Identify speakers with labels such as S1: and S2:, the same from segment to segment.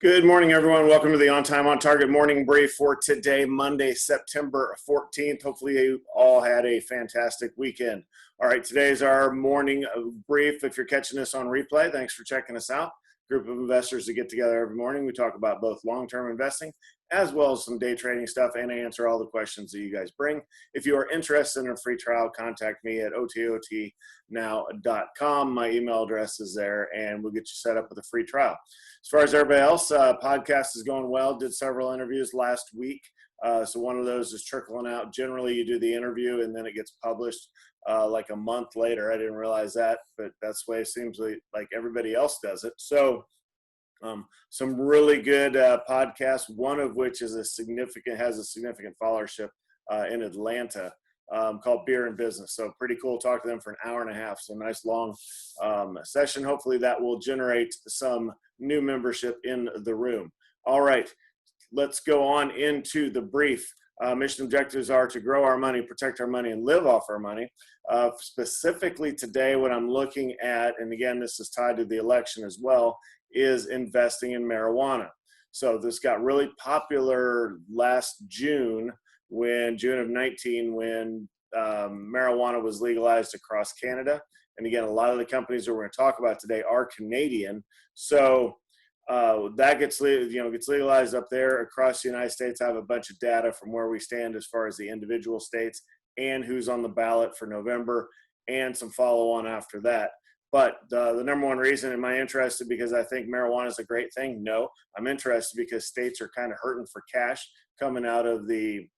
S1: Good morning, everyone. Welcome to the On Time, On Target morning brief for today, Monday, September 14th. Hopefully you all had a fantastic weekend. All right, today's our morning brief. If you're catching this on replay, thanks for checking us out. Group of investors that get together every morning. We talk about both long-term investing as well as some day trading stuff and answer all the questions that you guys bring. If you are interested in a free trial, contact me at ototnow.com. My email address is there, and we'll get you set up with a free trial. As far as everybody else, podcast is going well. Did several interviews last week. So one of those is trickling out. Generally, you do the interview and then it gets published like a month later. I didn't realize that, but that's the way it seems like everybody else does it. So some really good podcasts, one of which has a significant followership in Atlanta. Called Beer and Business. So pretty cool. Talk to them for an hour and a half. So nice long session. Hopefully that will generate some new membership in the room. All right, let's go on into the brief. Mission objectives are to grow our money, protect our money, and live off our money. Specifically today, what I'm looking at, and again, this is tied to the election as well, is investing in marijuana. So this got really popular last June of 19, when marijuana was legalized across Canada. And again, a lot of the companies that we're going to talk about today are Canadian. So that gets legalized up there across the United States. I have a bunch of data from where we stand as far as the individual states and who's on the ballot for November, and some follow on after that. But the number one reason, am I interested because I think marijuana is a great thing? No, I'm interested because states are kind of hurting for cash coming out of the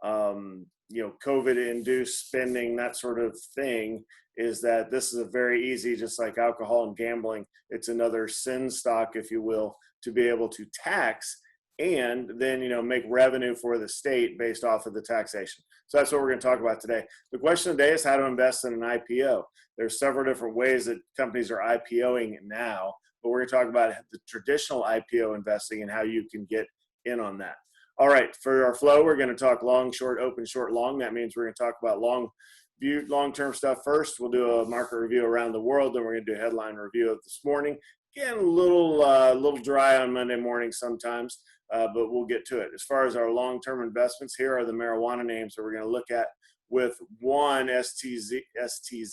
S1: COVID-induced spending, that sort of thing. Is that this is a very easy, just like alcohol and gambling, it's another sin stock, if you will, to be able to tax and then, make revenue for the state based off of the taxation. So that's what we're going to talk about today. The question today is how to invest in an IPO. There's several different ways that companies are IPOing now, but we're going to talk about the traditional IPO investing and how you can get in on that. All right, for our flow, we're going to talk long, short, open, short, long. That means we're going to talk about long-term stuff first. We'll do a market review around the world. Then we're going to do a headline review of this morning. Again, a little dry on Monday morning sometimes, but we'll get to it. As far as our long-term investments, here are the marijuana names that we're going to look at. With one, STZ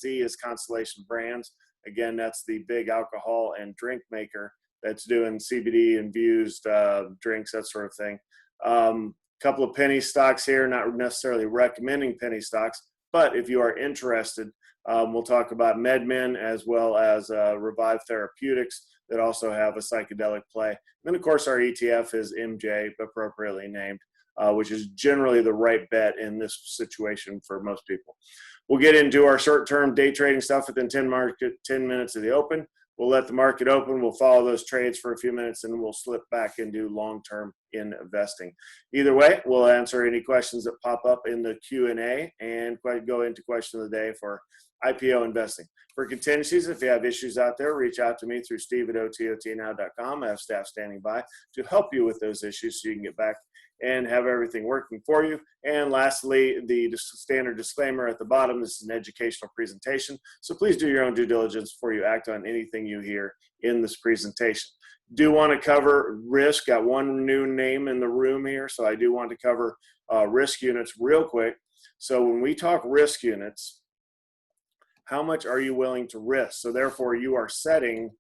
S1: is Constellation Brands. Again, that's the big alcohol and drink maker that's doing CBD infused drinks, that sort of thing. Couple of penny stocks here, not necessarily recommending penny stocks, but if you are interested, we'll talk about MedMen as well as Revive Therapeutics that also have a psychedelic play. And then, of course, our ETF is MJ, appropriately named, which is generally the right bet in this situation for most people. We'll get into our short-term day trading stuff within 10 minutes of the open. We'll let the market open. We'll follow those trades for a few minutes, and we'll slip back into long-term investing. Either way, we'll answer any questions that pop up in the Q&A and go into question of the day for IPO investing. For contingencies, if you have issues out there, reach out to me through steve@ototnow.com. I have staff standing by to help you with those issues so you can get back and have everything working for you. And lastly, the standard disclaimer at the bottom, this is an educational presentation, so please do your own due diligence before you act on anything you hear in this presentation. Do want to cover risk. Got one new name in the room here, so I do want to cover risk units real quick. So when we talk risk units, how much are you willing to risk? So therefore, you are setting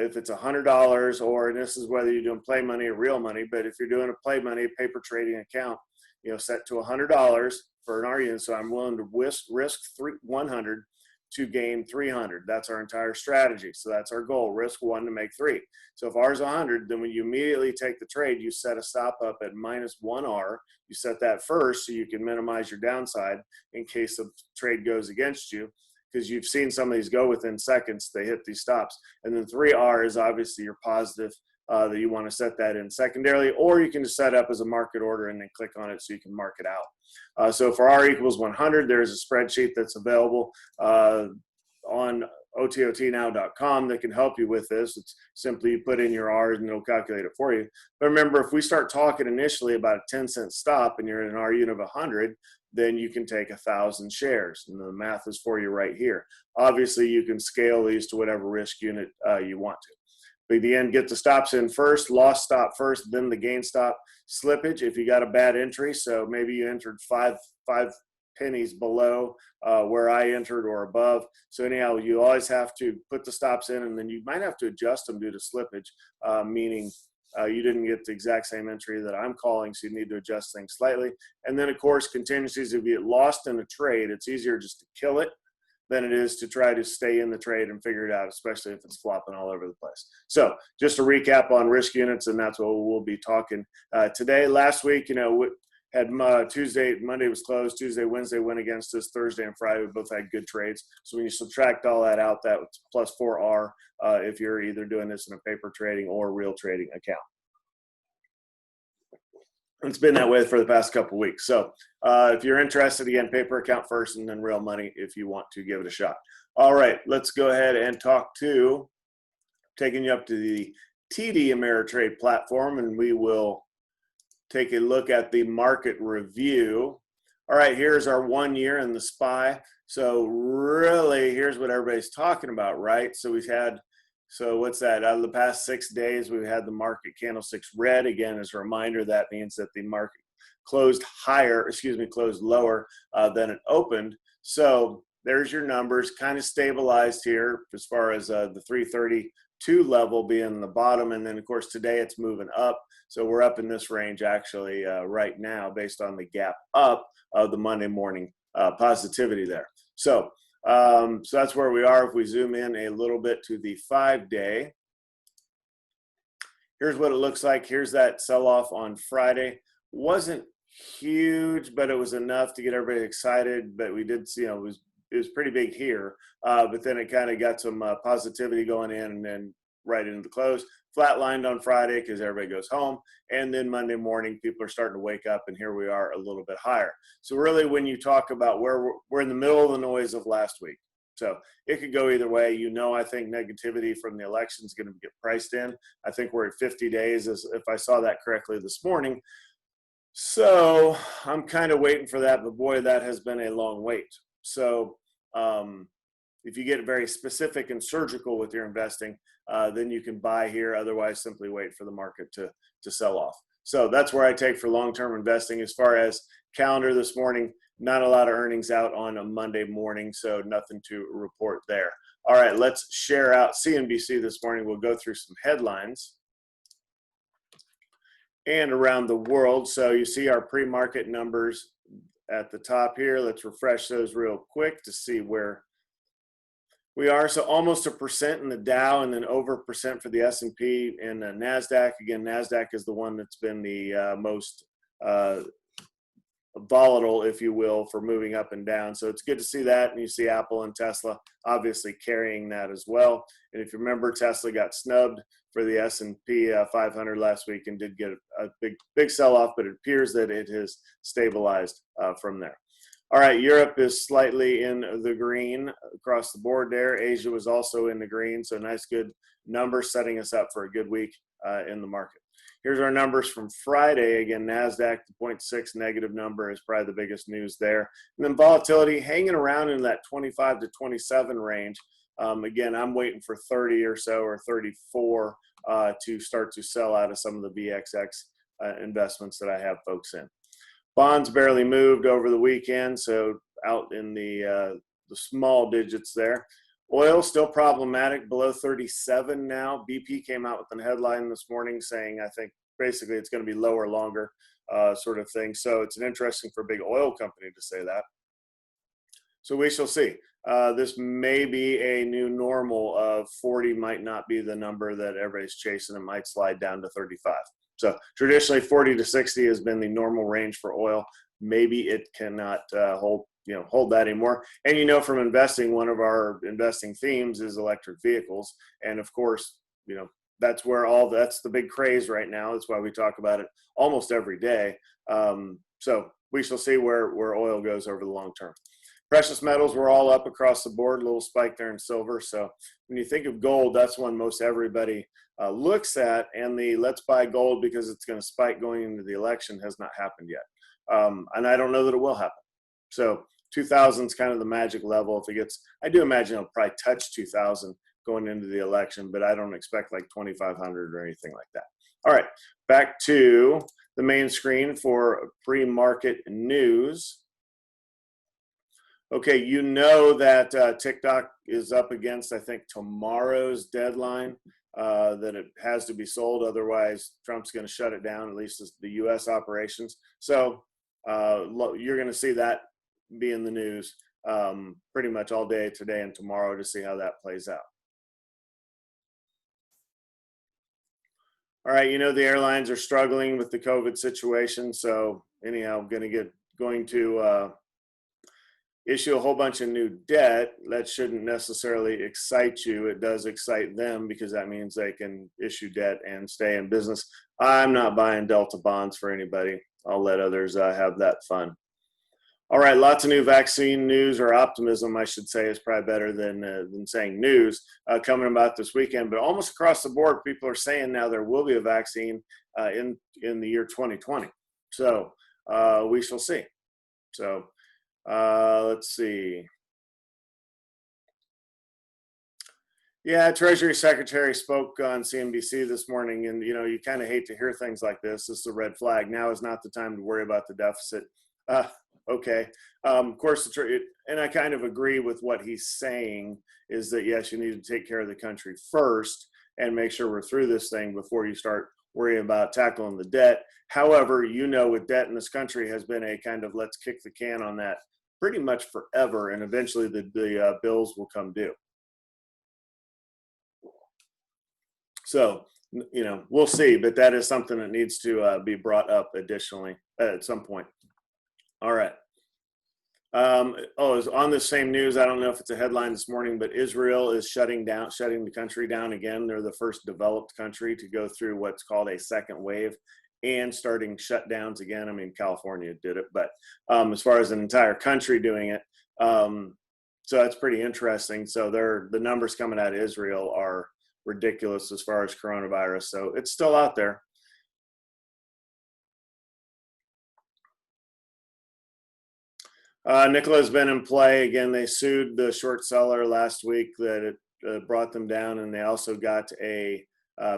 S1: if it's $100, or, and this is whether you're doing play money or real money, but if you're doing a play money paper trading account, set to $100 for an argument. So I'm willing to risk 100 to gain 300. That's our entire strategy. So that's our goal, risk 1 to make 3. So if R is 100, then when you immediately take the trade, you set a stop up at -1R. You set that first so you can minimize your downside in case the trade goes against you, because you've seen some of these go within seconds. They hit these stops. And then 3R is obviously your positive that you want to set that in secondarily, or you can just set up as a market order and then click on it so you can mark it out. So for R equals 100, there's a spreadsheet that's available on ototnow.com that can help you with this. It's simply you put in your R's and it'll calculate it for you. But remember, if we start talking initially about a 10-cent stop and you're in an R unit of 100, then you can take 1,000 shares. And the math is for you right here. Obviously, you can scale these to whatever risk unit you want to. But at the end, get the stops in first, loss stop first, then the gain stop. Slippage, if you got a bad entry, so maybe you entered five pennies below where I entered or above. So anyhow, you always have to put the stops in, and then you might have to adjust them due to slippage, meaning you didn't get the exact same entry that I'm calling, so you need to adjust things slightly. And then, of course, contingencies. If you get lost in a trade, it's easier just to kill it than it is to try to stay in the trade and figure it out, especially if it's flopping all over the place. So just a recap on risk units, and that's what we'll be talking today. Last week, we had Tuesday, Monday was closed, Tuesday, Wednesday went against us, Thursday and Friday we both had good trades. So when you subtract all that out, that was plus 4R if you're either doing this in a paper trading or real trading account. It's been that way for the past couple of weeks. So if you're interested, again, paper account first and then real money if you want to give it a shot. All right, let's go ahead and taking you up to the TD Ameritrade platform, and we will take a look at the market review. All right, here's our 1 year in the SPY. So really, here's what everybody's talking about, right? So what's that? Out of the past 6 days, we've had the market candlesticks red. Again, as a reminder, that means that the market closed lower than it opened. So there's your numbers, kind of stabilized here as far as the 332 level being the bottom. And then, of course, today it's moving up. So we're up in this range actually right now based on the gap up of the Monday morning positivity there. So that's where we are. If we zoom in a little bit to the 5-day, here's what it looks like. Here's that sell-off on Friday. Wasn't huge, but it was enough to get everybody excited. But we did see, it was pretty big here. But then it kind of got some positivity going in, and then right into the close. Flatlined on Friday because everybody goes home. And then Monday morning, people are starting to wake up, and here we are a little bit higher. So really, when you talk about where we're in the middle of the noise of last week. So it could go either way. I think negativity from the election is going to get priced in. I think we're at 50 days, as if I saw that correctly this morning. So I'm kind of waiting for that, but boy, that has been a long wait. So if you get very specific and surgical with your investing, then you can buy here. Otherwise, simply wait for the market to sell off. So that's where I take for long-term investing. As far as calendar this morning, not a lot of earnings out on a Monday morning, so nothing to report there. All right, let's share out CNBC this morning. We'll go through some headlines and around the world. So you see our pre-market numbers at the top here. Let's refresh those real quick to see where we are. So almost 1% in the Dow, and then over 1% for the S&P and the NASDAQ. Again, NASDAQ is the one that's been the most volatile, if you will, for moving up and down. So it's good to see that. And you see Apple and Tesla obviously carrying that as well. And if you remember, Tesla got snubbed for the S&P 500 last week and did get a big sell-off, but it appears that it has stabilized from there. All right, Europe is slightly in the green across the board there. Asia was also in the green, so nice, good numbers setting us up for a good week in the market. Here's our numbers from Friday. Again, NASDAQ, the 0.6 negative number is probably the biggest news there. And then volatility hanging around in that 25 to 27 range. Again, I'm waiting for 30 or so or 34 to start to sell out of some of the VXX investments that I have folks in. Bonds barely moved over the weekend, so out in the small digits there. Oil still problematic, below 37 now. BP came out with a headline this morning saying, I think basically it's going to be lower longer sort of thing. So it's an interesting for a big oil company to say that. So we shall see. This may be a new normal of 40 might not be the number that everybody's chasing. It might slide down to 35. So traditionally 40 to 60 has been the normal range for oil. Maybe it cannot hold that anymore. And from investing, one of our investing themes is electric vehicles. And of course, that's where that's the big craze right now. That's why we talk about it almost every day. So we shall see where oil goes over the long term. Precious metals were all up across the board, a little spike there in silver. So when you think of gold, that's one most everybody looks at, and the let's buy gold because it's going to spike going into the election has not happened yet. And I don't know that it will happen. So 2,000 is kind of the magic level. If it gets, I do imagine it'll probably touch 2,000 going into the election, but I don't expect like 2,500 or anything like that. All right, back to the main screen for pre-market news. Okay, you know that TikTok is up against, I think, tomorrow's deadline that it has to be sold. Otherwise, Trump's going to shut it down, at least the U.S. operations. So you're going to see that be in the news pretty much all day today and tomorrow to see how that plays out. All right, you know the airlines are struggling with the COVID situation. So anyhow, going to issue a whole bunch of new debt. That shouldn't necessarily excite you. It does excite them because that means they can issue debt and stay in business. I'm not buying Delta bonds for anybody. I'll let others have that fun. All right, lots of new vaccine news, or optimism, I should say, is probably better than saying news coming about this weekend. But almost across the board, people are saying now there will be a vaccine in the year 2020. So we shall see. So let's see. Yeah, Treasury Secretary spoke on CNBC this morning, and you kind of hate to hear things like this. This is a red flag. Now is not the time to worry about the deficit. Okay. Of course, and I kind of agree with what he's saying is that, yes, you need to take care of the country first and make sure we're through this thing before you start worrying about tackling the debt. However, with debt in this country has been a kind of let's kick the can on that pretty much forever, and eventually the bills will come due. So, we'll see, but that is something that needs to be brought up additionally at some point. All right. It's on the same news. I don't know if it's a headline this morning, but Israel is shutting the country down again. They're the first developed country to go through what's called a second wave and starting shutdowns again. I mean, California did it, but as far as an entire country doing it, so that's pretty interesting. So the numbers coming out of Israel are ridiculous as far as coronavirus. So it's still out there. Nikola's been in play again. They sued the short seller last week that it brought them down, and they also got a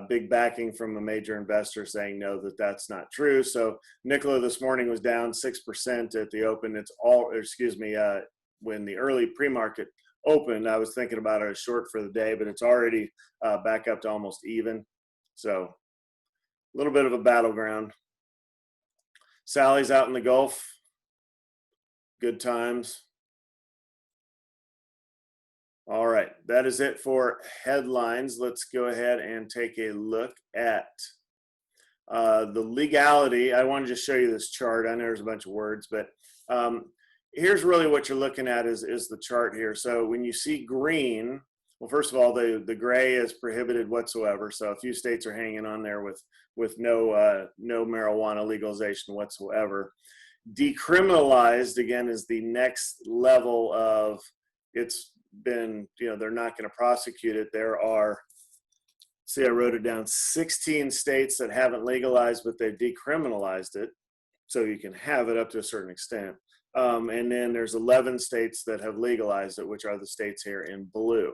S1: big backing from a major investor saying no, that's not true. So Nikola this morning was down 6% at the open. When the early pre-market opened, I was thinking about it as short for the day, but it's already back up to almost even. So a little bit of a battleground. Sally's out in the Gulf. Good times. All right, that is it for headlines. Let's go ahead and take a look at the legality. I want to just show you this chart. I know there's a bunch of words, but here's really what you're looking at is the chart here. So when you see green, well, first of all, the gray is prohibited whatsoever. So a few states are hanging on there with no marijuana legalization whatsoever. Decriminalized, again, is the next level of it's been, they're not going to prosecute it. There are, see, I wrote it down, 16 states that haven't legalized, but they've decriminalized it. So you can have it up to a certain extent. And then there's 11 states that have legalized it, which are the states here in blue.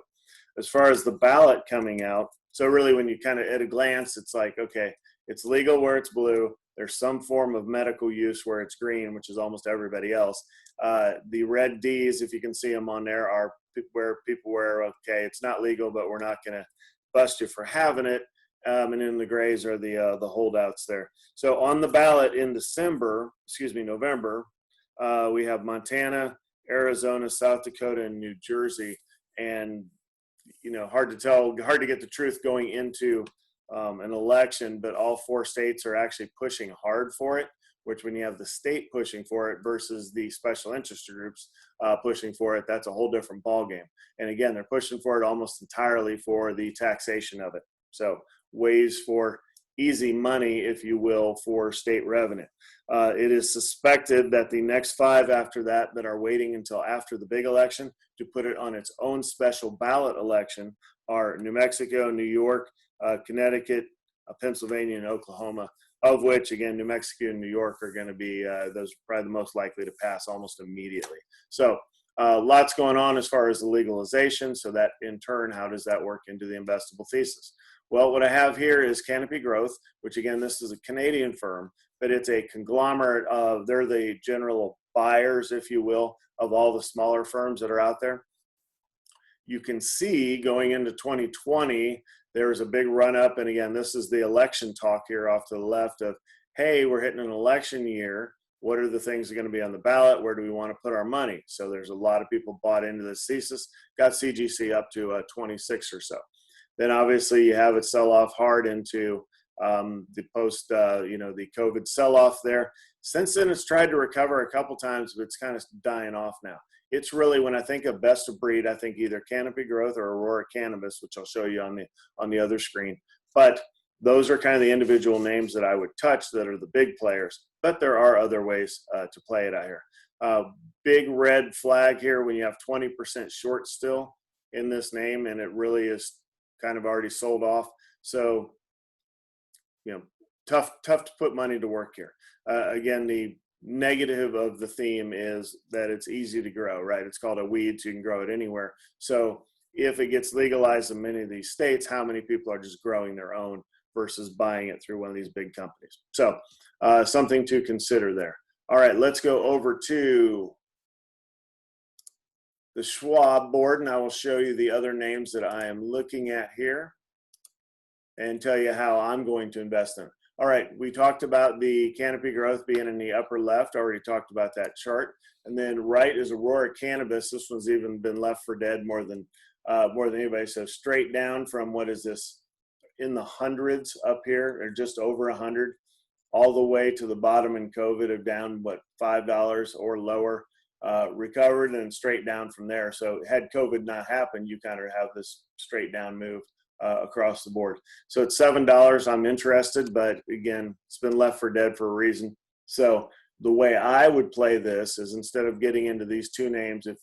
S1: As far as the ballot coming out, so really when you kind of at a glance, it's like, okay, it's legal where it's blue. There's some form of medical use where it's green, which is almost everybody else. The red Ds, if you can see them on there, are where people were, okay, it's not legal, but we're not going to bust you for having it. And then the grays are the holdouts there. So on the ballot in November, we have Montana, Arizona, South Dakota, and New Jersey. And, hard to get the truth going into an election, but all 4 states are actually pushing hard for it, which when you have the state pushing for it versus the special interest groups pushing for it, that's a whole different ballgame. And again, they're pushing for it almost entirely for the taxation of it. So ways for easy money, if you will, for state revenue. It is suspected that the next 5 after that are waiting until after the big election to put it on its own special ballot election are New Mexico, New York, Connecticut, Pennsylvania, and Oklahoma. of which, again, New Mexico and New York are going to be, those are probably the most likely to pass almost immediately. So lots going on as far as the legalization. So that in turn, how does that work into the investable thesis? Well, what I have here is Canopy Growth, which again, this is a Canadian firm, but it's a conglomerate of, they're the general buyers, if you will, of all the smaller firms that are out there. You can see going into 2020, there was a big run up. And again, this is the election talk here off to the left of, hey, we're hitting an election year. What are the things that are going to be on the ballot? Where do we want to put our money? So there's a lot of people bought into this thesis, got CGC up to 26 or so. Then obviously you have it sell off hard into the post, the COVID sell off there. Since then, it's tried to recover a couple times, but it's kind of dying off now. It's really, when I think of best of breed, I think either Canopy Growth or Aurora Cannabis, which I'll show you on the other screen. But those are kind of the individual names that I would touch that are the big players. But there are other ways to play it out here. Big red flag here when you have 20% short still in this name, and it really is kind of already sold off. So, tough to put money to work here. Again, the negative of the theme is that it's easy to grow, right? It's called a weed, so you can grow it anywhere. So if it gets legalized in many of these states, how many people are just growing their own versus buying it through one of these big companies? So something to consider there. All right, let's go over to the Schwab board, and I will show you the other names that I am looking at here and tell you how I'm going to invest in. All right, we talked about the Canopy Growth being in the upper left. I already talked about that chart. And then right is Aurora Cannabis. This one's even been left for dead more than anybody. So straight down from, what is this, in the hundreds up here, or just over 100, all the way to the bottom in COVID of down, what, $5 or lower, recovered and straight down from there. So had COVID not happened, you kind of have this straight down move across the board. So at $7, I'm interested, but again, it's been left for dead for a reason. So the way I would play this is, instead of getting into these two names, if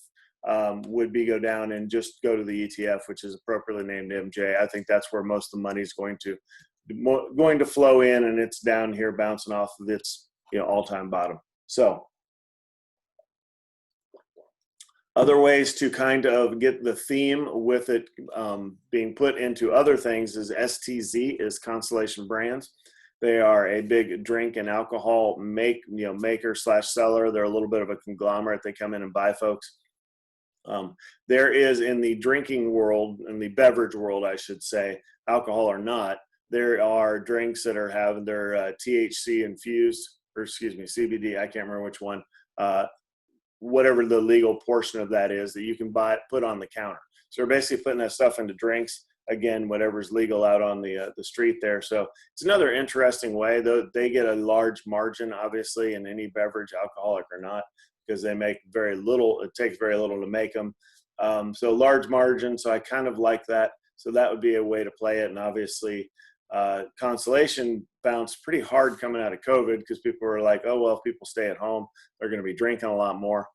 S1: would be go down and just go to the ETF, which is appropriately named MJ. I think that's where most of the money is going to flow in, and it's down here bouncing off of its all-time bottom. So other ways to kind of get the theme with it being put into other things is STZ, is Constellation Brands. They are a big drink and alcohol maker / seller. They're a little bit of a conglomerate. They come in and buy folks. There is, in the drinking world, in the beverage world, I should say, alcohol or not, there are drinks that are having their THC infused, or excuse me, CBD, I can't remember which one, whatever the legal portion of that is, that you can buy, put on the counter. So we're basically putting that stuff into drinks. Again, whatever's legal out on the street there. So it's another interesting way, though. They get a large margin, obviously, in any beverage, alcoholic or not, because they make very little. It takes very little to make them. So large margin. So I kind of like that. So that would be a way to play it. And obviously, Constellation bounced pretty hard coming out of COVID, because people were like, oh, well, if people stay at home, they're going to be drinking a lot more.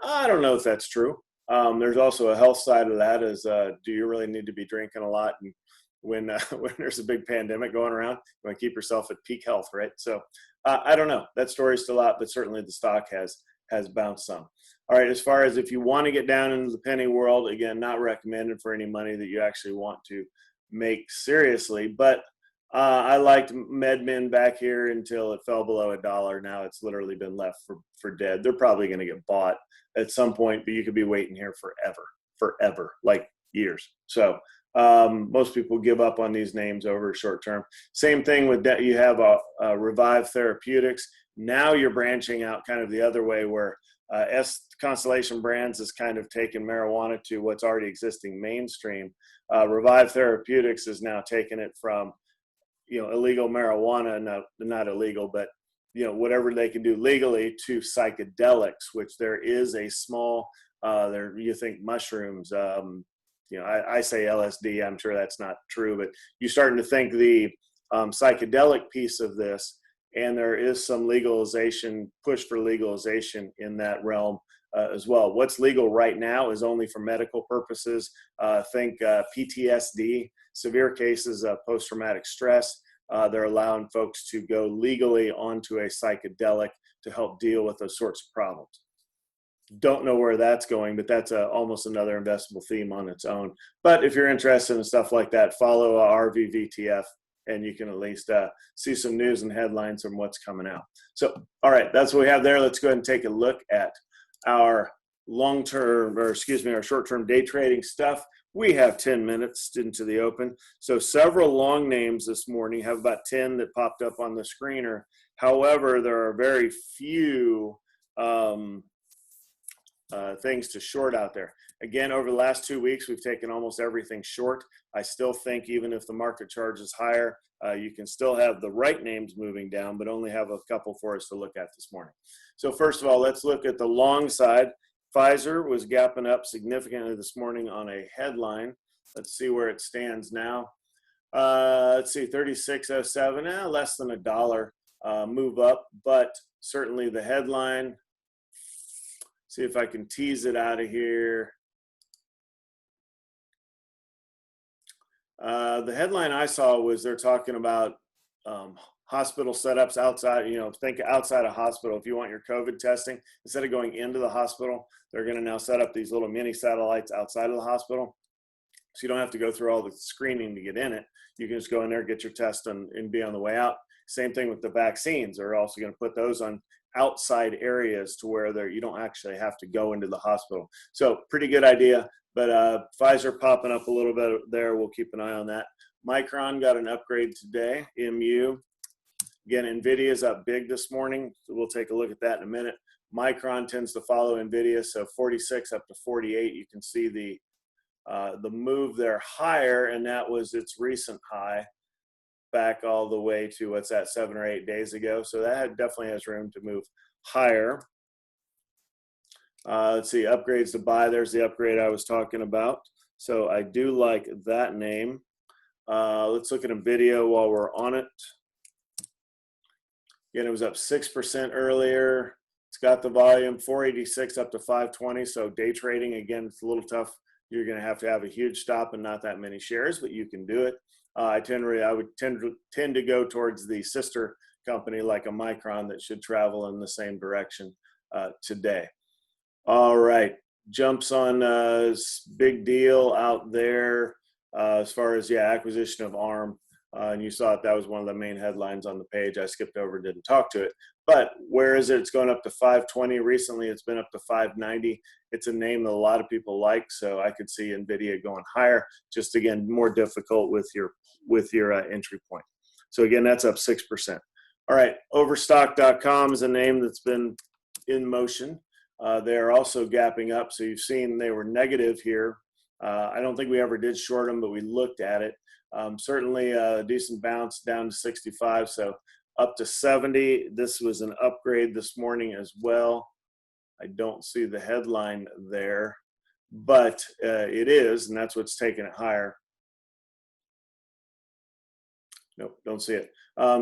S1: I don't know if that's true. There's also a health side of that, is do you really need to be drinking a lot? And when there's a big pandemic going around, you want to keep yourself at peak health, right? So I don't know. That story's still out, but certainly the stock has bounced some. All right, as far as if you want to get down into the penny world, again, not recommended for any money that you actually want to make seriously, but I liked MedMen back here until it fell below $1. Now it's literally been left for dead. They're probably going to get bought at some point, but you could be waiting here forever, like years. So most people give up on these names over short term. Same thing with that. You have a Revive Therapeutics. Now you're branching out kind of the other way, where Constellation Brands has kind of taken marijuana to what's already existing mainstream. Revive Therapeutics is now taking it from illegal marijuana, not illegal, but whatever they can do legally, to psychedelics, which there is a small there. You think mushrooms, I say LSD. I'm sure that's not true, but you're starting to think the psychedelic piece of this, and there is some legalization, push for legalization in that realm as well. What's legal right now is only for medical purposes. Think PTSD, severe cases of post-traumatic stress. they're allowing folks to go legally onto a psychedelic to help deal with those sorts of problems. Don't know where that's going, but that's almost another investable theme on its own. But if you're interested in stuff like that, follow RVVTF, and you can at least see some news and headlines from what's coming out. So, all right, that's what we have there. Let's go ahead and take a look at our our short-term day trading stuff. We have 10 minutes into the open. So several long names this morning, have about 10 that popped up on the screener. However, there are very few things to short out there. Again, over the last 2 weeks, we've taken almost everything short. I still think even if the market charges higher, you can still have the right names moving down, but only have a couple for us to look at this morning. So first of all, let's look at the long side. Pfizer was gapping up significantly this morning on a headline. Let's see where it stands now. Let's see, 36.07, less than $1 move up, but certainly the headline. See if I can tease it out of here. The headline I saw was they're talking about hospital setups outside, think outside a hospital. If you want your COVID testing, instead of going into the hospital, they're going to now set up these little mini satellites outside of the hospital. So you don't have to go through all the screening to get in it. You can just go in there, get your test, and be on the way out. Same thing with the vaccines. They're also going to put those on outside areas to where you don't actually have to go into the hospital. So pretty good idea, but Pfizer popping up a little bit there. We'll keep an eye on that. Micron got an upgrade today, MU. Again, NVIDIA is up big this morning, so we'll take a look at that in a minute. Micron tends to follow NVIDIA, so 46 up to 48. You can see the move there higher, and that was its recent high back all the way to, what's that, 7 or 8 days ago. So that definitely has room to move higher. Let's see, upgrades to buy. There's the upgrade I was talking about. So I do like that name. Let's look at NVIDIA while we're on it. Again, it was up 6% earlier. It's got the volume, 486 up to 520. So day trading, again, it's a little tough. You're going to have a huge stop and not that many shares, but you can do it. I would tend to go towards the sister company like a Micron that should travel in the same direction today. All right, jumps on big deal out there as far as acquisition of ARM. And you saw that was one of the main headlines on the page. I skipped over, didn't talk to it. But where is it? It's going up to 520. Recently, it's been up to 590. It's a name that a lot of people like, so I could see NVIDIA going higher. Just again, more difficult with your entry point. So again, that's up 6%. All right, Overstock.com is a name that's been in motion. They are also gapping up. So you've seen they were negative here. I don't think we ever did short them, but we looked at it. Certainly a decent bounce down to 65, so up to 70. This was an upgrade this morning as well. I don't see the headline there, but it is, and that's what's taking it higher. Nope, don't see it.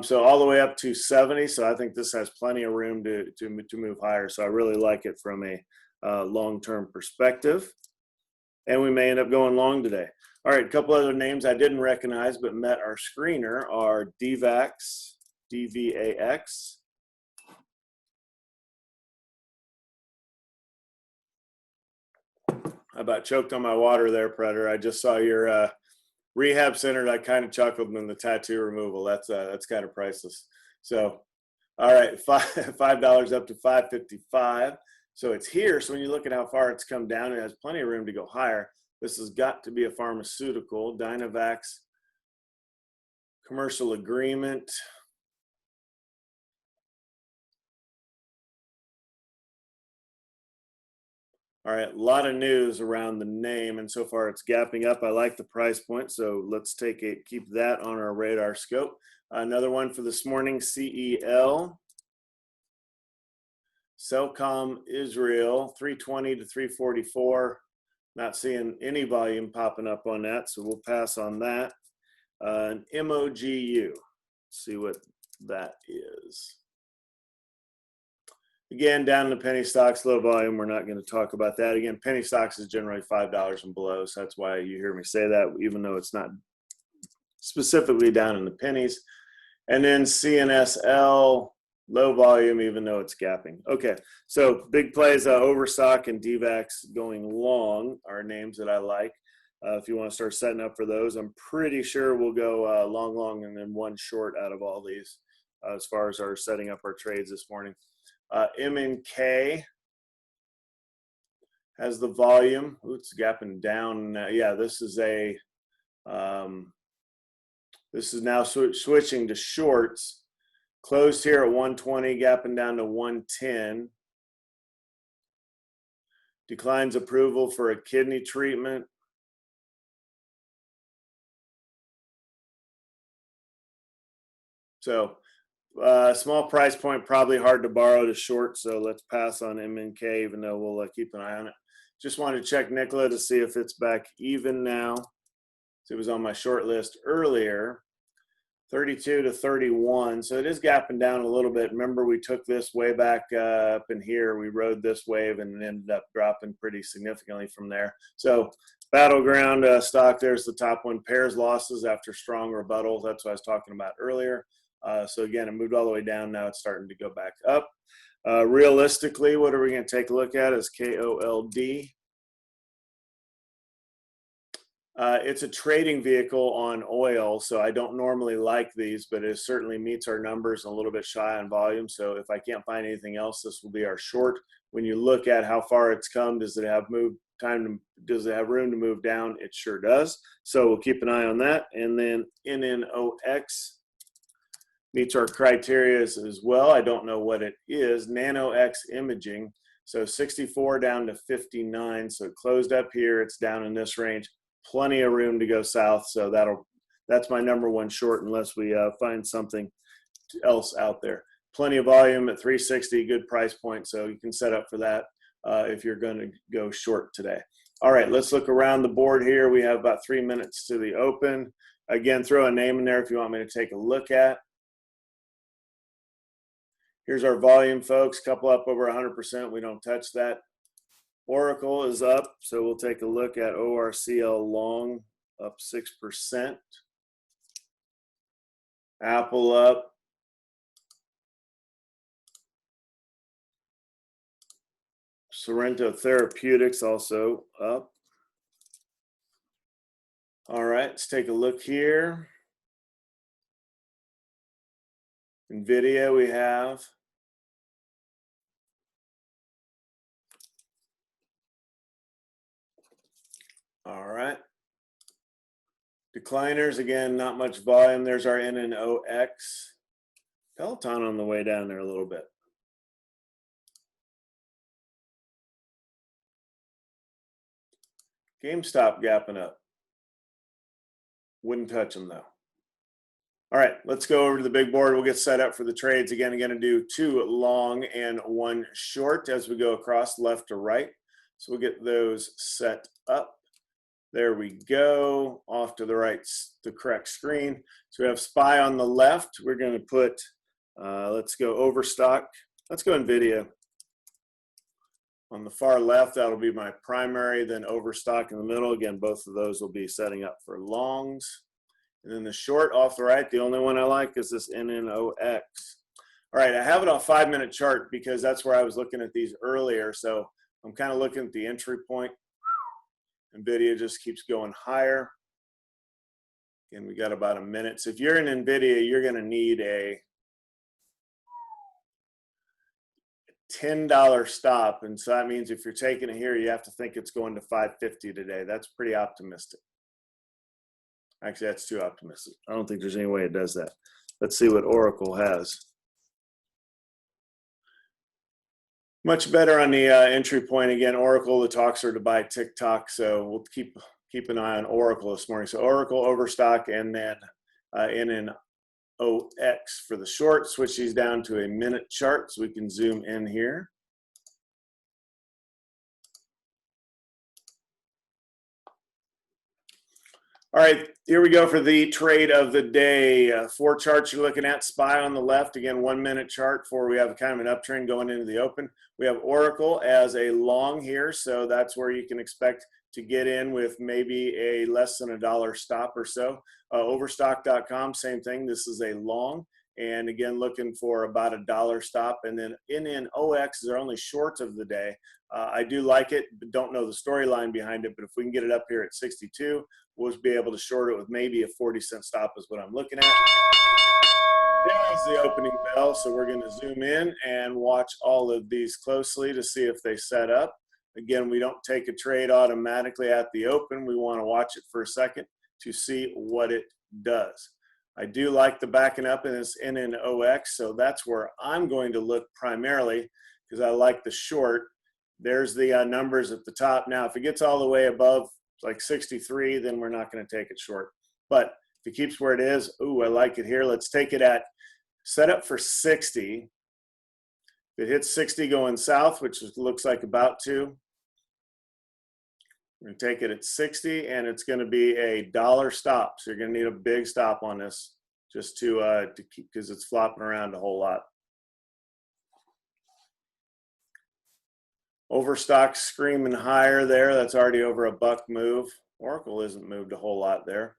S1: So all the way up to 70. So I think this has plenty of room to move higher. So I really like it from a long-term perspective. And we may end up going long today. All right, a couple other names I didn't recognize but met our screener are DVAX, DVAX. I about choked on my water there, Predator. I just saw your rehab center. I kind of chuckled when the tattoo removal. That's kind of priceless. So, all right, $5 up to $5.55. So it's here. So when you look at how far it's come down, it has plenty of room to go higher. This has got to be a pharmaceutical. Dynavax commercial agreement. All right, a lot of news around the name, and so far it's gapping up. I like the price point, so let's keep that on our radar scope. Another one for this morning, CEL. Cellcom Israel, 320 to 344. Not seeing any volume popping up on that, so we'll pass on that. An MOGU, see what that is. Again, down in the penny stocks, low volume. We're not going to talk about that. Again, penny stocks is generally $5 and below, so that's why you hear me say that, even though it's not specifically down in the pennies. And then CNSL, low volume, even though it's gapping. Okay, so big plays, Overstock and DVAX going long are names that I like. If you want to start setting up for those, I'm pretty sure we'll go long, and then one short out of all these as far as our setting up our trades this morning. MNK has the volume. Ooh, it's gapping down. Yeah, this is a this is now switching to shorts. Closed here at 120, gapping down to 110. Declines approval for a kidney treatment. So small price point, probably hard to borrow to short. So let's pass on MNK, even though we'll keep an eye on it. Just wanted to check Nikola to see if it's back even now. So it was on my short list earlier. 32 to 31, so it is gapping down a little bit. Remember, we took this way back up in here. We rode this wave and ended up dropping pretty significantly from there. So battleground stock, there's the top one. Pairs losses after strong rebuttal. That's what I was talking about earlier. So again, it moved all the way down. Now it's starting to go back up. Realistically, what are we going to take a look at is KOLD. It's a trading vehicle on oil, so I don't normally like these, but it certainly meets our numbers and a little bit shy on volume. So if I can't find anything else, this will be our short. When you look at how far it's come, does it have does it have room to move down? It sure does. So we'll keep an eye on that. And then NNOX meets our criteria as well. I don't know what it is. NanoX imaging. So 64 down to 59. So it closed up here. It's down in this range. Plenty of room to go south, so that's my number one short unless we find something else out there. Plenty of volume at 360, good price point, so you can set up for that if you're going to go short today. All right, let's look around the board here. We have about 3 minutes to the open. Again, throw a name in there if you want me to take a look at. Here's our volume, folks. Couple up over 100%. We don't touch that. Oracle is up, so we'll take a look at ORCL long, up 6%. Apple up. Sorrento Therapeutics also up. All right, let's take a look here. NVIDIA we have. All right. Decliners, again, not much volume. There's our NNOX. Peloton on the way down there a little bit. GameStop gapping up. Wouldn't touch them, though. All right, let's go over to the big board. We'll get set up for the trades. Again, I'm going to do 2 long and 1 short as we go across left to right. So we'll get those set up. There we go, off to the right, the correct screen. So we have SPY on the left. We're going to put, let's go Overstock. Let's go NVIDIA. On the far left, that'll be my primary, then Overstock in the middle. Again, both of those will be setting up for longs. And then the short off the right, the only one I like is this NNOX. All right, I have it on a 5-minute chart because that's where I was looking at these earlier. So I'm kind of looking at the entry point. NVIDIA just keeps going higher. Again, we got about a minute. So if you're in NVIDIA, you're going to need a $10 stop. And so that means if you're taking it here, you have to think it's going to 550 today. That's pretty optimistic. Actually, that's too optimistic. I don't think there's any way it does that. Let's see what Oracle has. Much better on the entry point. Again, Oracle, the talks are to buy TikTok, so we'll keep an eye on Oracle this morning. So Oracle, Overstock, and then NNOX for the short. Switch these down to a minute chart so we can zoom in here. All right, here we go for the trade of the day. 4 charts you're looking at. SPY on the left, again, 1-minute chart for we have kind of an uptrend going into the open. We have Oracle as a long here, so that's where you can expect to get in with maybe a less than $1 stop or so. Overstock.com, same thing. This is a long, and again, looking for about $1 stop. And then NNOX is our only short of the day. I do like it, but don't know the storyline behind it. But if we can get it up here at 62, we'll be able to short it with maybe a 40-cent stop is what I'm looking at. There's the opening bell. So we're going to zoom in and watch all of these closely to see if they set up. Again, we don't take a trade automatically at the open. We want to watch it for a second to see what it does. I do like the backing up in this NNOX, so that's where I'm going to look primarily because I like the short. There's the numbers at the top. Now, if it gets all the way above like 63, then we're not going to take it short. But if it keeps where it is, ooh, I like it here. Let's take it at set up for 60. If it hits 60 going south, which looks like about to, we're going to take it at 60, and it's going to be a $1 stop. So you're going to need a big stop on this just to keep, because it's flopping around a whole lot. Overstock screaming higher there. That's already over a buck move. Oracle isn't moved a whole lot there.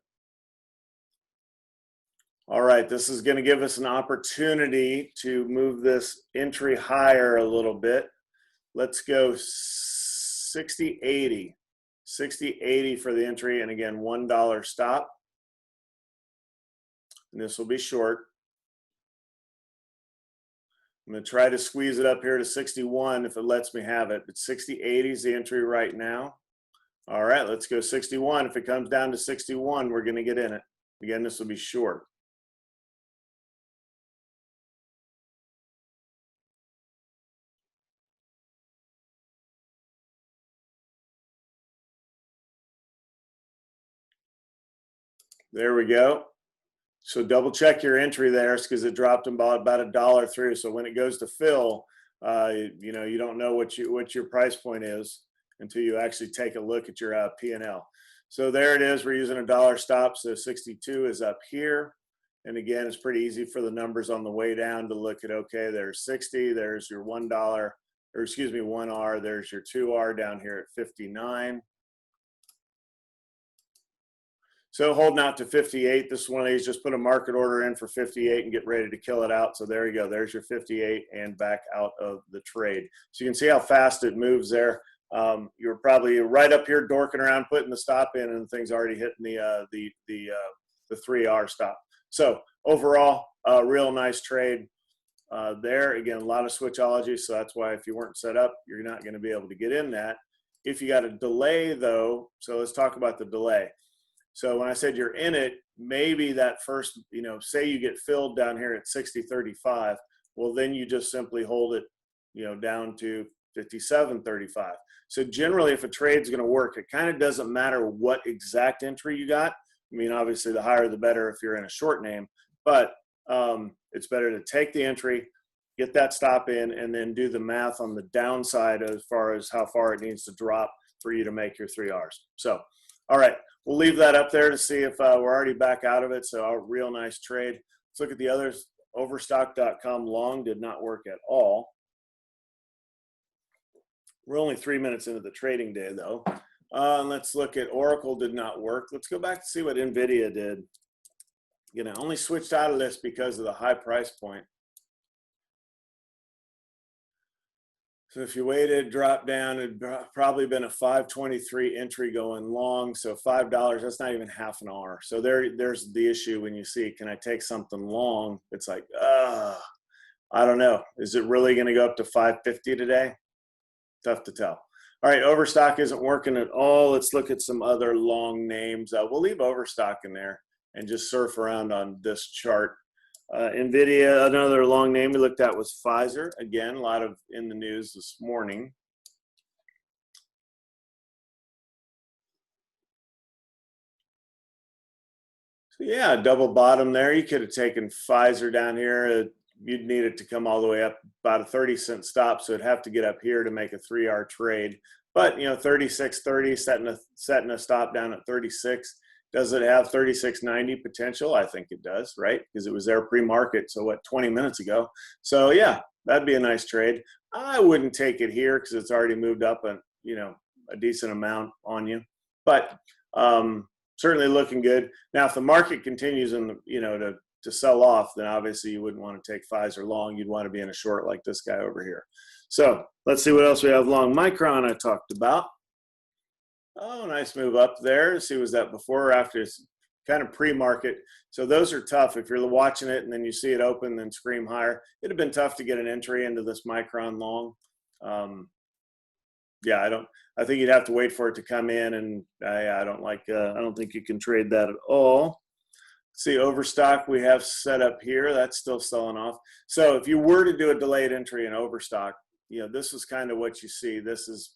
S1: All right, this is going to give us an opportunity to move this entry higher a little bit. Let's go 60.80. 60.80 for the entry, and again, $1 stop. And this will be short. I'm going to try to squeeze it up here to 61 if it lets me have it. But 60.80 is the entry right now. All right, let's go 61. If it comes down to 61, we're going to get in it. Again, this will be short. There we go. So double check your entry there because it dropped about $1 through. So when it goes to fill, you know, you don't know what your price point is until you actually take a look at your P&L. So there it is. We're using $1 stop. So 62 is up here. And again, it's pretty easy for the numbers on the way down to look at, okay, there's 60, there's your $1, or excuse me, 1R, there's your 2R down here at 59. So holding out to 58, this is one of these, just put a market order in for 58 and get ready to kill it out. So there you go, there's your 58 and back out of the trade. So you can see how fast it moves there. You're probably right up here dorking around, putting the stop in, and the thing's already hitting the 3R stop. So overall, a real nice trade there. Again, a lot of switchology, so that's why if you weren't set up, you're not going to be able to get in that. If you got a delay though, so let's talk about the delay. So when I said you're in it, maybe that first, you know, say you get filled down here at 60.35, well, then you just simply hold it, you know, down to 57.35. So generally, if a trade's going to work, it kind of doesn't matter what exact entry you got. I mean, obviously, the higher the better if you're in a short name, but it's better to take the entry, get that stop in, and then do the math on the downside as far as how far it needs to drop for you to make your 3Rs. So, all right. We'll leave that up there to see if we're already back out of it. So a real nice trade. Let's look at the others. Overstock.com long did not work at all. We're only 3 minutes into the trading day though. Let's look at Oracle did not work. Let's go back to see what NVIDIA did. You know, only switched out of this because of the high price point. So if you waited, drop down, it'd probably been a 523 entry going long. So $5, that's not even half an hour. So there's the issue when you see, can I take something long? It's like, I don't know. Is it really going to go up to 550 today? Tough to tell. All right, Overstock isn't working at all. Let's look at some other long names. We'll leave Overstock in there and just surf around on this chart. NVIDIA, another long name we looked at was Pfizer. Again, a lot of in the news this morning. So yeah, double bottom there. You could have taken Pfizer down here. You'd need it to come all the way up about a 30-cent stop, so it'd have to get up here to make a 3R trade. But, you know, 36.30, setting a stop down at 36. Does it have 36.90 potential? I think it does, right? Because it was there pre-market, so what, 20 minutes ago. So yeah, that'd be a nice trade. I wouldn't take it here because it's already moved up and, you know, a decent amount on you, but certainly looking good. Now, if the market continues to sell off, then obviously you wouldn't want to take Pfizer long. You'd want to be in a short like this guy over here. So let's see what else we have. Long Micron I talked about. Oh, nice move up there. Let's see, was that before or after? It's kind of pre-market. So those are tough. If you're watching it and then you see it open, then scream higher. It'd have been tough to get an entry into this Micron long. Yeah, I think you'd have to wait for it to come in, and I don't think you can trade that at all. See, Overstock we have set up here. That's still selling off. So if you were to do a delayed entry in Overstock, this is kind of what you see. This is,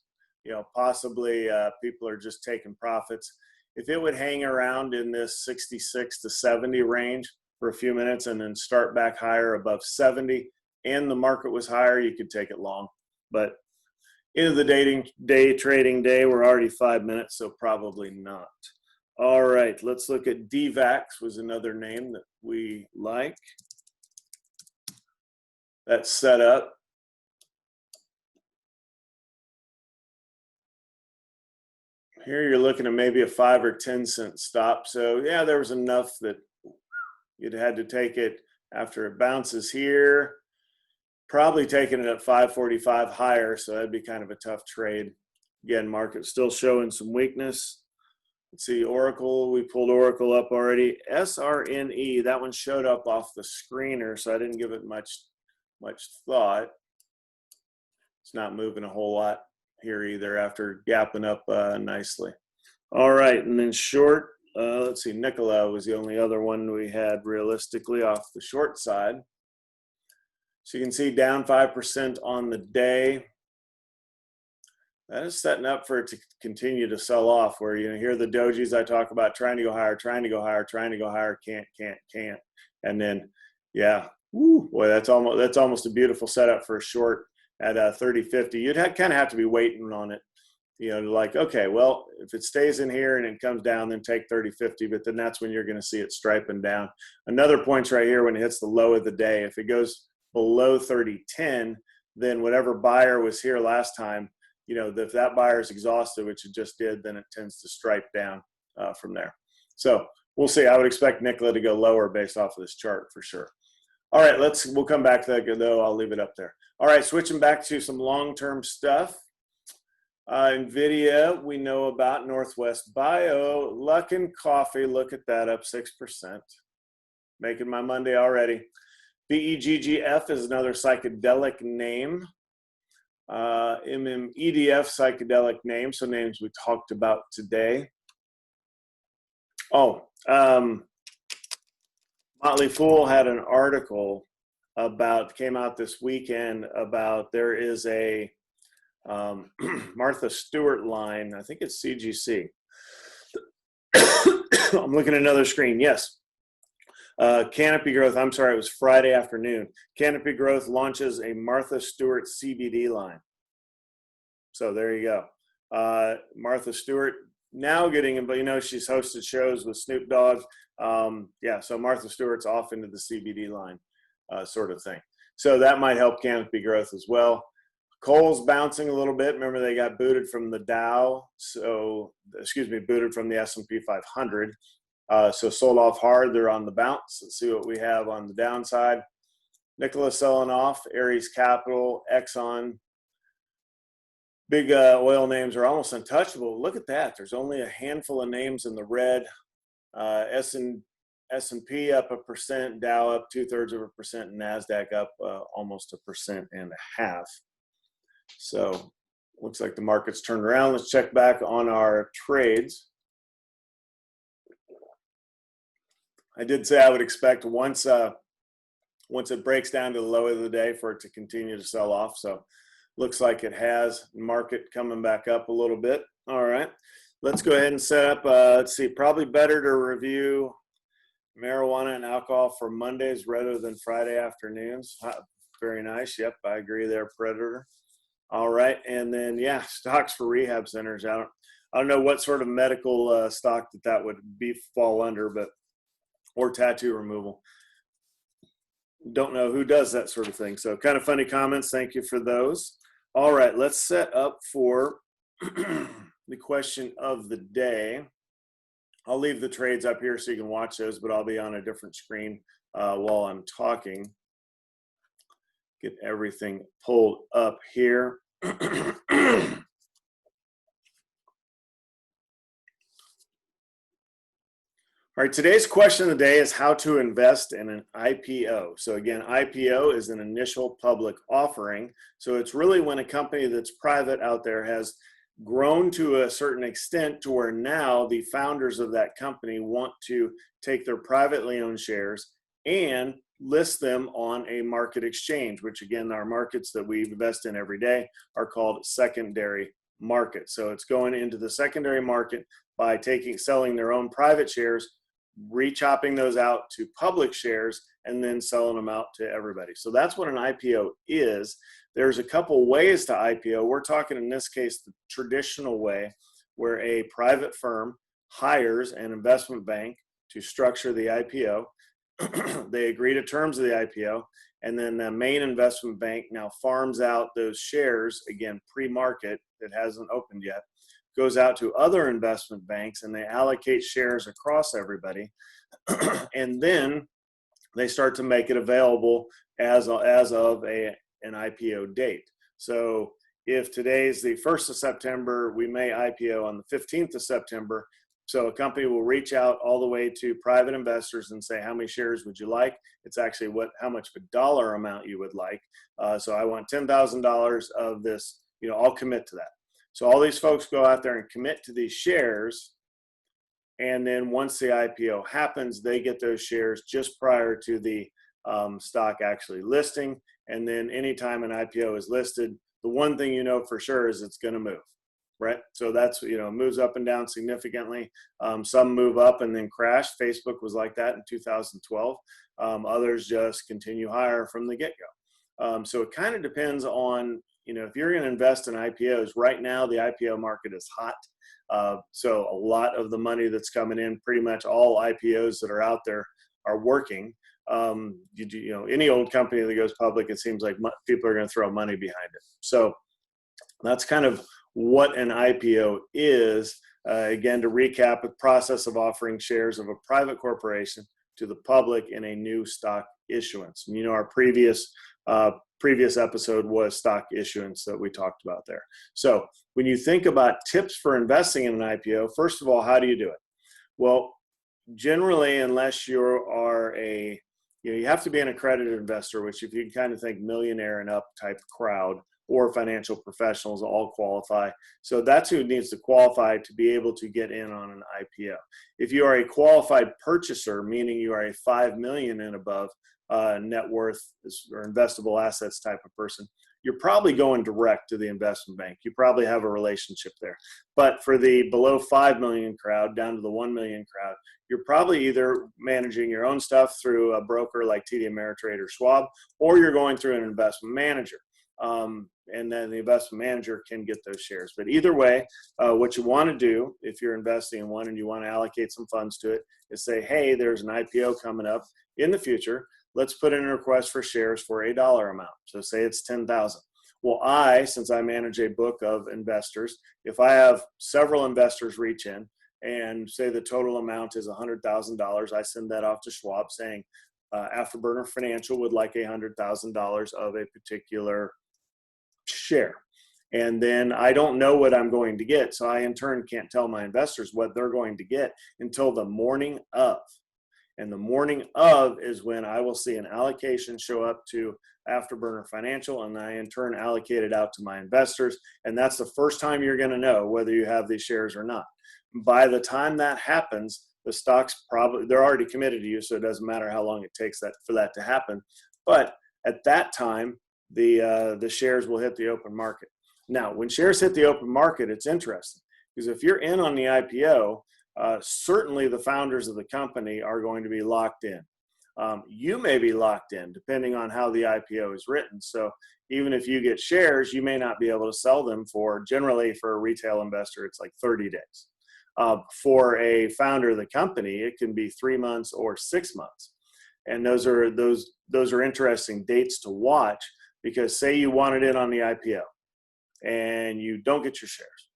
S1: possibly people are just taking profits. If it would hang around in this 66 to 70 range for a few minutes and then start back higher above 70 and the market was higher, you could take it long. But into the day trading day, we're already 5 minutes, so probably not. All right, let's look at DVAX was another name that we like. That's set up. Here you're looking at maybe a 5 or 10 cent stop. So yeah, there was enough that you'd had to take it after it bounces here. Probably taking it at 545 higher, so that'd be kind of a tough trade. Again, market still showing some weakness. Let's see, Oracle, we pulled Oracle up already. SRNE, that one showed up off the screener, so I didn't give it much thought. It's not moving a whole lot here either after gapping up nicely. All right, and then short, let's see, Nikola was the only other one we had realistically off the short side. So you can see down 5% on the day. That is setting up for it to continue to sell off, where here are the dojis I talk about trying to go higher, trying to go higher, trying to go higher, can't. And then, yeah, boy, that's almost a beautiful setup for a short at 30.50. You'd kind of have to be waiting on it, like, okay, well, if it stays in here and it comes down, then take 30.50, but then that's when you're going to see it striping down. Another point's right here when it hits the low of the day. If it goes below 30.10, then whatever buyer was here last time, if that buyer is exhausted, which it just did, then it tends to stripe down from there. So we'll see. I would expect Nikola to go lower based off of this chart for sure. All right, we'll come back to that though. I'll leave it up there. All right, switching back to some long-term stuff. NVIDIA, we know about. Northwest Bio, Luckin Coffee, look at that, up 6%. Making my Monday already. BEGGF is another psychedelic name. MMEDF, psychedelic name, so names we talked about today. Oh, Motley Fool had an article came out this weekend about there is a Martha Stewart line. I think it's CGC. I'm looking at another screen. Yes. Canopy Growth, I'm sorry, it was Friday afternoon. Canopy Growth launches a Martha Stewart CBD line. So there you go. Martha Stewart now getting, but she's hosted shows with Snoop Dogg. Yeah, so Martha Stewart's off into the CBD line sort of thing. So that might help Canopy Growth as well. Coal's bouncing a little bit. Remember, they got booted from the Dow. Booted from the S&P 500. So sold off hard. They're on the bounce. Let's see what we have on the downside. Nikola selling off. Ares Capital, Exxon. Big oil names are almost untouchable. Look at that. There's only a handful of names in the red. S&P up 1%, Dow up 2/3%, and NASDAQ up almost 1.5%. So looks like the market's turned around. Let's check back on our trades. I did say I would expect once it breaks down to the low of the day for it to continue to sell off. So looks like it has. Market coming back up a little bit. All right, let's go ahead and set up. Let's see, probably better to review marijuana and alcohol for Mondays rather than Friday afternoons. Very nice. Yep, I agree there, Predator. All right, and then yeah, stocks for rehab centers. I don't know what sort of medical stock that would fall under, but or tattoo removal. Don't know who does that sort of thing. So kind of funny comments. Thank you for those. All right, let's set up for the question of the day. I'll leave the trades up here so you can watch those, but I'll be on a different screen while I'm talking. Get everything pulled up here. All right, today's question of the day is how to invest in an IPO. So again, IPO is an initial public offering. So it's really when a company that's private out there has grown to a certain extent to where now the founders of that company want to take their privately owned shares and list them on a market exchange, which again, our markets that we invest in every day are called secondary markets. So it's going into the secondary market by selling their own private shares, rechopping those out to public shares, and then selling them out to everybody. So that's what an IPO is. There's a couple ways to IPO. We're talking in this case the traditional way, where a private firm hires an investment bank to structure the IPO. They agree to terms of the IPO, and then the main investment bank now farms out those shares, again, pre-market, that hasn't opened yet, goes out to other investment banks, and they allocate shares across everybody. And then they start to make it available as of an IPO date. So if today's the 1st of September, we may IPO on the 15th of September. So a company will reach out all the way to private investors and say, how many shares would you like? It's actually how much of a dollar amount you would like. So I want $10,000 of this, I'll commit to that. So all these folks go out there and commit to these shares. And then once the IPO happens, they get those shares just prior to the stock actually listing. And then anytime an IPO is listed, the one thing you know for sure is it's going to move, right? So that's, moves up and down significantly. Some move up and then crash. Facebook was like that in 2012. Others just continue higher from the get-go. So it kind of depends on, if you're going to invest in IPOs, right now the IPO market is hot. So a lot of the money that's coming in, pretty much all IPOs that are out there are working. Any old company that goes public, it seems like people are going to throw money behind it. So that's kind of what an IPO is. Again, to recap, the process of offering shares of a private corporation to the public in a new stock issuance. And our previous episode was stock issuance that we talked about there. So when you think about tips for investing in an IPO, first of all, how do you do it? Well, generally, unless you are you have to be an accredited investor, which if you kind of think millionaire and up type crowd, or financial professionals all qualify. So that's who needs to qualify to be able to get in on an IPO. If you are a qualified purchaser, meaning you are a 5 million and above net worth or investable assets type of person, you're probably going direct to the investment bank. You probably have a relationship there. But for the below 5 million crowd down to the 1 million crowd, you're probably either managing your own stuff through a broker like TD Ameritrade or Schwab, or you're going through an investment manager. And then the investment manager can get those shares. But either way, what you want to do if you're investing in one and you want to allocate some funds to it is say, hey, there's an IPO coming up in the future. Let's put in a request for shares for a dollar amount. So say it's 10,000. Well, since I manage a book of investors, if I have several investors reach in and say the total amount is $100,000, I send that off to Schwab saying Afterburner Financial would like $100,000 of a particular share. And then I don't know what I'm going to get. So I in turn can't tell my investors what they're going to get until the morning of. And the morning of is when I will see an allocation show up to Afterburner Financial, and I in turn allocate it out to my investors. And that's the first time you're going to know whether you have these shares or not. By the time that happens, the stocks they're already committed to you, so it doesn't matter how long it takes for that to happen. But at that time, the shares will hit the open market. Now, when shares hit the open market, it's interesting because if you're in on the IPO, certainly the founders of the company are going to be locked in. You may be locked in depending on how the IPO is written. So even if you get shares, you may not be able to sell them generally for a retail investor, it's like 30 days. For a founder of the company, it can be 3 months or 6 months. And those are interesting dates to watch because say you wanted in on the IPO and you don't get your shares.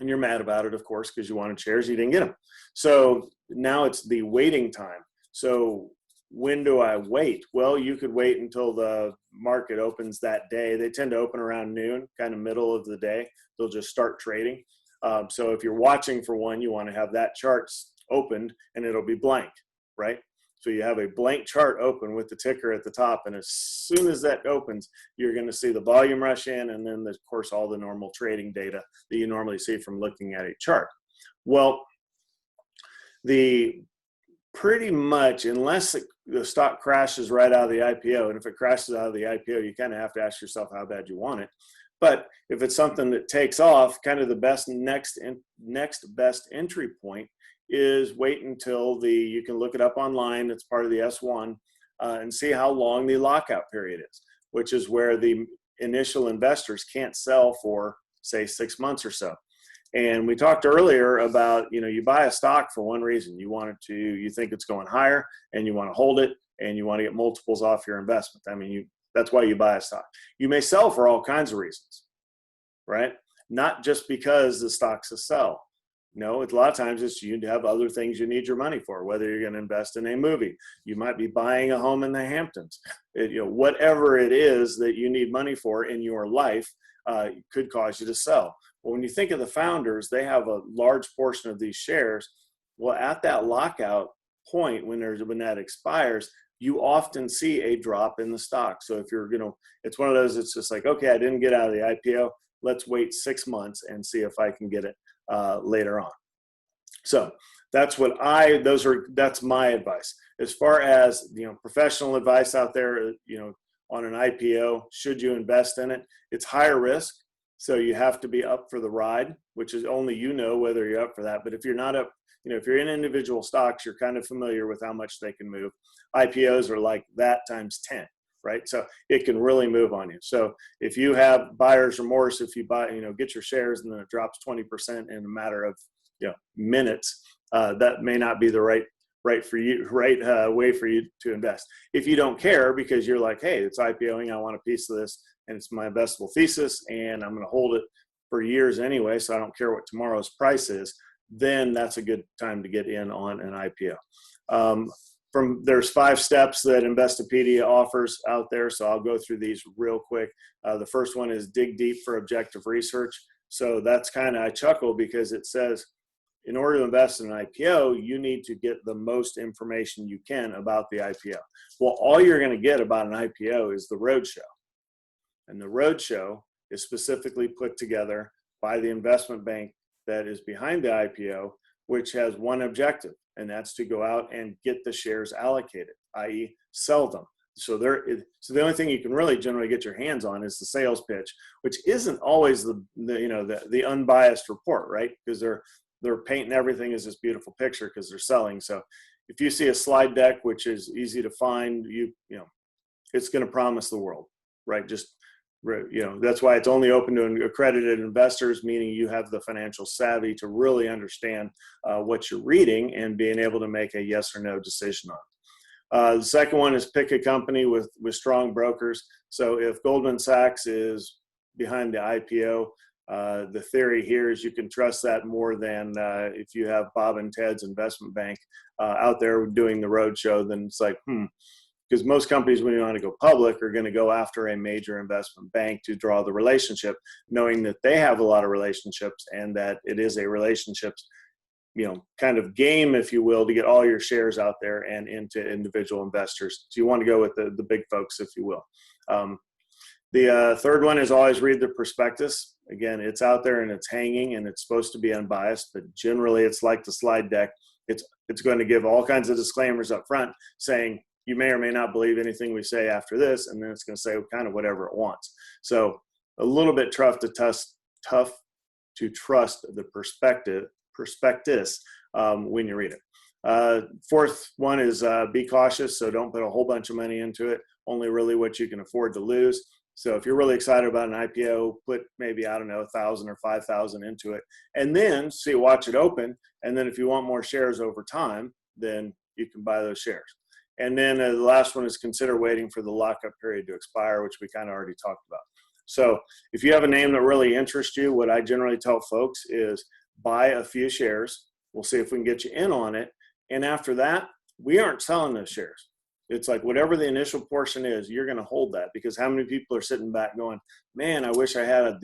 S1: And you're mad about it, of course, because you wanted shares, you didn't get them. So now it's the waiting time. So when do I wait? Well, you could wait until the market opens that day. They tend to open around noon, kind of middle of the day. They'll just start trading. So if you're watching for one, you want to have that chart opened and it'll be blank, right? So you have a blank chart open with the ticker at the top, and as soon as that opens, you're going to see the volume rush in, and then, of course, all the normal trading data that you normally see from looking at a chart. Well, pretty much, unless the stock crashes right out of the IPO, and if it crashes out of the IPO, you kind of have to ask yourself how bad you want it. But if it's something that takes off, kind of the next best entry point is wait until you can look it up online. It's part of the S1 and see how long the lockout period is, which is where the initial investors can't sell for, say, 6 months or so. And we talked earlier about, you buy a stock for one reason. You think it's going higher and you want to hold it and you want to get multiples off your investment. I mean, that's why you buy a stock. You may sell for all kinds of reasons, right? Not just because the stock's a sell. No, a lot of times it's you have other things you need your money for, whether you're going to invest in a movie. You might be buying a home in the Hamptons. Whatever it is that you need money for in your life could cause you to sell. Well, when you think of the founders, they have a large portion of these shares. Well, at that lockout point, when that expires, you often see a drop in the stock. So if it's one of those, it's just like, okay, I didn't get out of the IPO. Let's wait 6 months and see if I can get it later on. So that's that's my advice. As far as professional advice out there, on an IPO, should you invest in it? It's higher risk, so you have to be up for the ride, which is only whether you're up for that. But if you're not up, if you're in individual stocks, you're kind of familiar with how much they can move. IPOs are like that times 10. Right? So it can really move on you. So if you have buyer's remorse, if you get your shares and then it drops 20% in a matter of, minutes, that may not be the right way for you to invest. If you don't care because you're like, hey, it's IPOing, I want a piece of this and it's my investable thesis and I'm going to hold it for years anyway, so I don't care what tomorrow's price is, then that's a good time to get in on an IPO. There's 5 steps that Investopedia offers out there, so I'll go through these real quick. The first one is dig deep for objective research. So that's I chuckle because it says, in order to invest in an IPO, you need to get the most information you can about the IPO. Well, all you're going to get about an IPO is the roadshow. And the roadshow is specifically put together by the investment bank that is behind the IPO, which has one objective, and that's to go out and get the shares allocated, i.e. sell them. So the only thing you can really generally get your hands on is the sales pitch, which isn't always the unbiased report, right? Because they're painting everything as this beautiful picture because they're selling. So if you see a slide deck, which is easy to find, it's going to promise the world, right? That's why it's only open to accredited investors, meaning you have the financial savvy to really understand what you're reading and being able to make a yes or no decision on. The second one is pick a company with strong brokers. So if Goldman Sachs is behind the IPO, the theory here is you can trust that more than if you have Bob and Ted's investment bank out there doing the roadshow, then it's like, because most companies, when you want to go public, are going to go after a major investment bank to draw the relationship, knowing that they have a lot of relationships and that it is a relationships, kind of game, if you will, to get all your shares out there and into individual investors. So you want to go with the big folks, if you will. The third one is always read the prospectus. Again, it's out there and it's hanging and it's supposed to be unbiased, but generally it's like the slide deck. It's going to give all kinds of disclaimers up front saying, you may or may not believe anything we say after this, and then it's going to say kind of whatever it wants. So a little bit tough to trust the prospectus when you read it. Fourth one is be cautious. So don't put a whole bunch of money into it, only really what you can afford to lose. So if you're really excited about an IPO, put maybe, I don't know, 1,000 or 5,000 into it, and then watch it open. And then if you want more shares over time, then you can buy those shares. And then the last one is consider waiting for the lockup period to expire, which we kind of already talked about. So if you have a name that really interests you, what I generally tell folks is buy a few shares. We'll see if we can get you in on it. And after that, we aren't selling those shares. It's like whatever the initial portion is, you're going to hold that, because how many people are sitting back going, man, I wish I had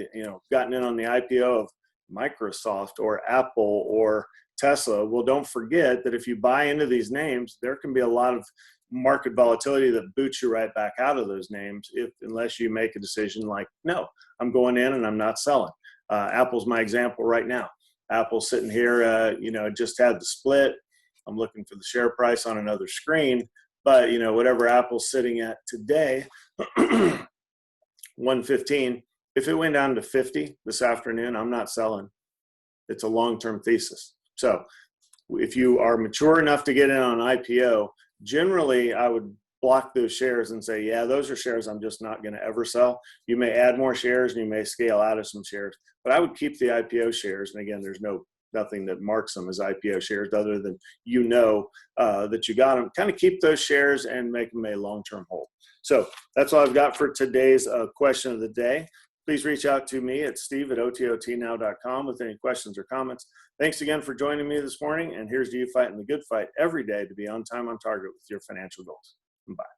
S1: gotten in on the IPO of Microsoft or Apple or Tesla. Well, don't forget that if you buy into these names, there can be a lot of market volatility that boots you right back out of those names unless you make a decision like, no, I'm going in and I'm not selling. Apple's my example right now. Apple's sitting here, just had the split. I'm looking for the share price on another screen, but whatever Apple's sitting at today, 115, if it went down to 50 this afternoon, I'm not selling. It's a long-term thesis. So if you are mature enough to get in on an IPO, generally I would block those shares and say, yeah, those are shares I'm just not going to ever sell. You may add more shares and you may scale out of some shares, but I would keep the IPO shares. And again, there's nothing that marks them as IPO shares other than that you got them. Kind of keep those shares and make them a long-term hold. So that's all I've got for today's question of the day. Please reach out to me at steve@ototnow.com with any questions or comments. Thanks again for joining me this morning, and here's to you fighting the good fight every day to be on time, on target with your financial goals. Bye.